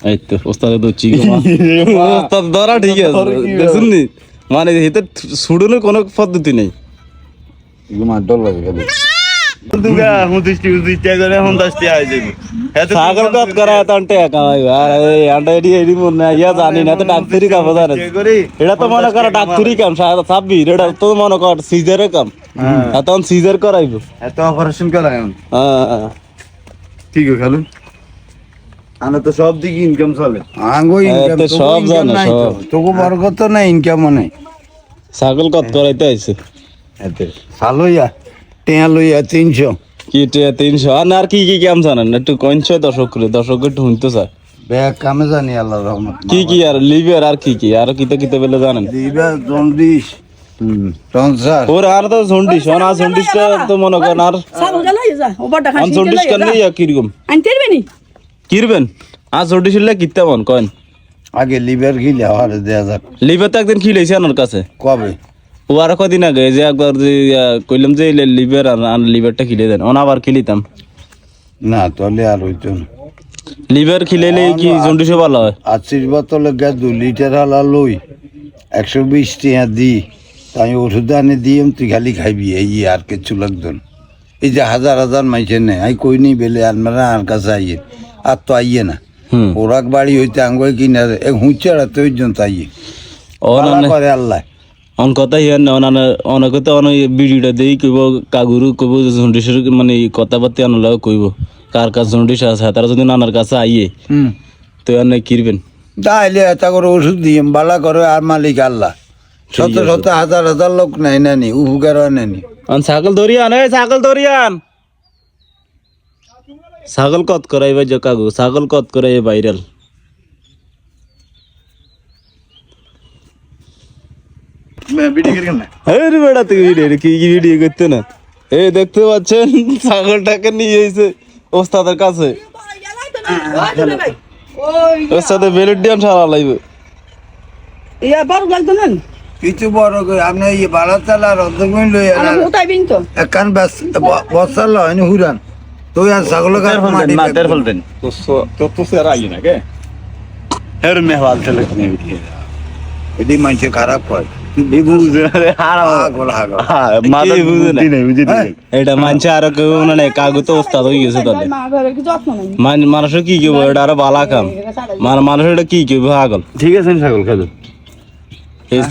এই তো ওস্তাদে তো চিকো ওস্তাদ ধরা ঠিক আছে দেখুন নি মানে এতে ছুড়ানোর কোনো পদ্ধতি নেই মার ডর লাগে খালি দুগা হুদিস্টি করে হুন্দাস্টি আইছে সাগর কত করা তান্টে কামাই আর এই আন্ডাইডি এডি মনে ইয়া জানি না তো ডাক্তারি কাম জানে এটা তো মনে কর ডাক্তারি কাম সাব্বি এটা তো মনে কর সিজারের কাম তখন সিজার করাইবো এত অপারেশন করা এখন হ্যাঁ ঠিক আছে খালু আনা তো সব দিকে ইনকাম চলে আঙ্গো ইনকাম তো সব জানে সব তোকে বরকত না ইনকাম নাই ছাগল কত করাইতে আইছে এতে সালইয়া টেয়া লইয়া 300 কি 300 আর কি কি কাম জানেন একটু কইনছ দর্শক একটু শুনতে চায় ব্যাগ কামে জানি আল্লাহর রহমত কি কি আর লিভার আর কি আর কিতে বলে জানেন দিবা জন্ডিস টনসার ওর আর তো জন্ডিস না জন্ডিসটা তো মনে করেন আর সাবল জ্বালাই যা ওবারটা খাসি জন্ডিস কেন ইয়া কিরকম আনতে পারবে নি কিরবেন আর জন্ডিস হলে কিতে মন কয়েন আগে লিভার খিলে আর 2000 লিভার তো একদিন খিলেছে আমার কাছে কবে ও আর কদিন আগে যে একবার যে কইলাম যে লিভার আর লিভারটা খিলে দেন ওনা আবার খিলিতাম না তাহলে আর হইতো না লিভার খিলেলে কি জন্ডিসে ভালো হয় 80 বোতলে গ্যাস 2 লিটার হালা লই 120 টাকা দি তাই ওষুধ আনে দিম তুই খালি খাইবি এই আর কিছু লাগতো না এই যে হাজার হাজার মাইছে নে আই কই নি বেলে আপনারা আর কাছে আইয়ে আর তো আইয়ে না ওরাক বাড়ি হইতে আঙ্গুই কিনা এক হুঁচারা তো ওইজন তাইয়ে করে আল্লাহ অন কথা ইয়ার না অনেক তো অনেক ভিডিওটা দেই কইব কাগুরু কইব জন্ডিসের মানে কথাবার্তা আনলা কইব কার কাছে জন্ডিস আছে তারা যদি নানার কাছে আইয়ে তো আর নাই কিরবেন তাইলে এটা করে ওষুধ দিয়ে বালা করে আর মালিক আল্লাহ শত শত হাজার হাজার লোক নাই নানি উপকার হয় নানি ছাগল ধরিয়ান এই ছাগল ধরিয়ান ছাগল কত করাইবে যে কাগু ছাগল কত করাই ভাইরাল ভিডিও করে না আরে বেড়া তুই ভিডিও কি ভিডিও করতে না এই দেখতে পাচ্ছেন ছাগলটাকে নিয়ে এসে ওস্তাদের কাছে ওস্তাদের বেলুডিয়ান সারা লাইবে ইয়া বড় লাগতো না কিছু বড় করে আপনি এই বাড়া চালা রদ্দগুন লই আর উঠাইবিন তো একখান বসাল হয়নি হুরান তো আর ছাগল মাটি না তের ফলতেন তো সেরা আই না কে হের মেহওয়াল চলে কিনে ভিডিও এটি মানুষে খারাপ হয় এই বুঝে আরে হারা পাগল হাগল মাথা বুঝে না বুঝে এটা মানছে আর কেউ মানে কাগু তো ওস্তাদ হয়ে গেছে তাহলে মা ঘরে কি যত্ন নাই মানুষের কি কেউ এটা আরো বালা কাম মানুষের এটা কি কেউ পাগল ঠিক আছে ছাগল খাদু এই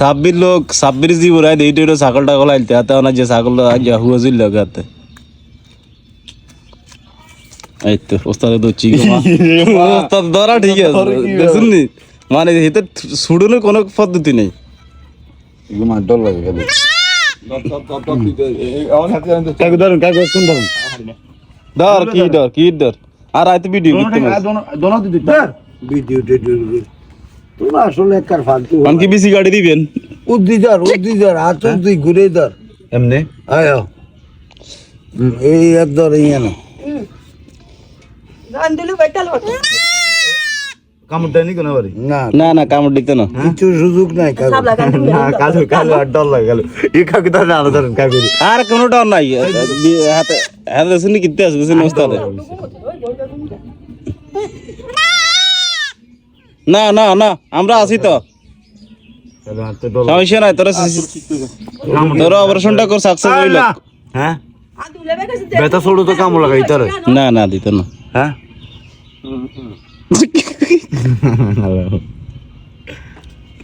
সাব্বির জীবন আয় এইটা ছাগল টাগল আইলতে হাতে না যে ছাগল হুয়া ছিল হাতে এই তো ওস্তাদে তো চিকো ওস্তাদ ধরা ঠিক আছে দেখুন নি মানে এতে ছুড়ানোর কোনো পদ্ধতি নেই মার ডর লাগে খালি কাগু ধরুন কাগু কোন ধরুন ডর আর আইতে ভিডিও করতে না দোনো দিদি ভিডিও তোমরা আসলে একবার ফালতু কোন কি বিসি গাড়ি দিবেন উদ্দিদার হাত উদ্দি ঘুরে ধর এমনি আয় এই এক ধর ইয়ে না গান দিলে বাইটাল হতো কামড় দেয়নি কোনো বাড়ি না না কামড় দিতে না কিছু সুযোগ নাই সাবলা গান দিলে না কালু আর ডর লাগে গেল এই কাকু ধরেন আরো ধরেন কাকু আর কোনো ডর নাই হাতে হাতে শুনি কিতে আছে শুনি ওস্তাদে না না না আমরা আছি তো সমস্যা নাই তোরা অপারেশনটা কর সাকসেস হইল হ্যাঁ আদুলে বেকাছে বেতা ছোট তো কামড় লাগাই তার না দিত না হ্যাঁ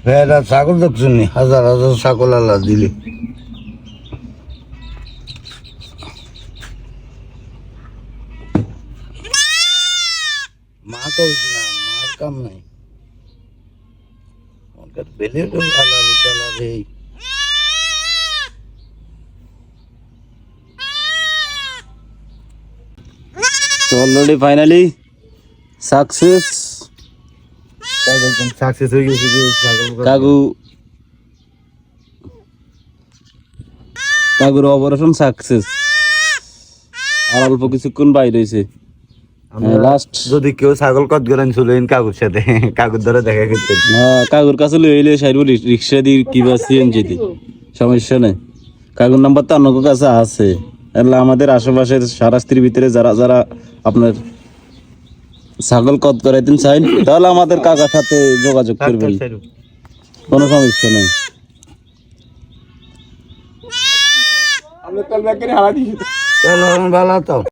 ভেড়া ছাগল দেখছেন হাজার হাজার ছাগল আল্লাহ দিলে মা তো মার কাম নাই বেলে অলরেডি ফাইনালি সাকসেস সাকসেস হয়ে গেছে কাগুর অপারেশন সাকসেস আর অল্প কিছুক্ষণ বাইরে হয়েছে লাস্ট যদি কেউ ছাগল কত গেলেন চলেন কাকুর সাথে কাকুর দ্বারা দেখা করতে কাকুর কাছে লইলে সাইড রিক্সা দিয়ে কিবা সিএনজি দি সমস্যা নেই কাকুর নাম্বার তো অন্য কাছে আছে এলা আমাদের আশেপাশের সারাস্তির ভিতরে যারা আপনার ছাগল কত করে দিন চাইন তাহলে আমাদের কাকার সাথে যোগাযোগ করবেন, কোনো সমস্যা নেই। আমরা তাহলে ব্যাগ করে হারা দিছি। চলো ভালো তো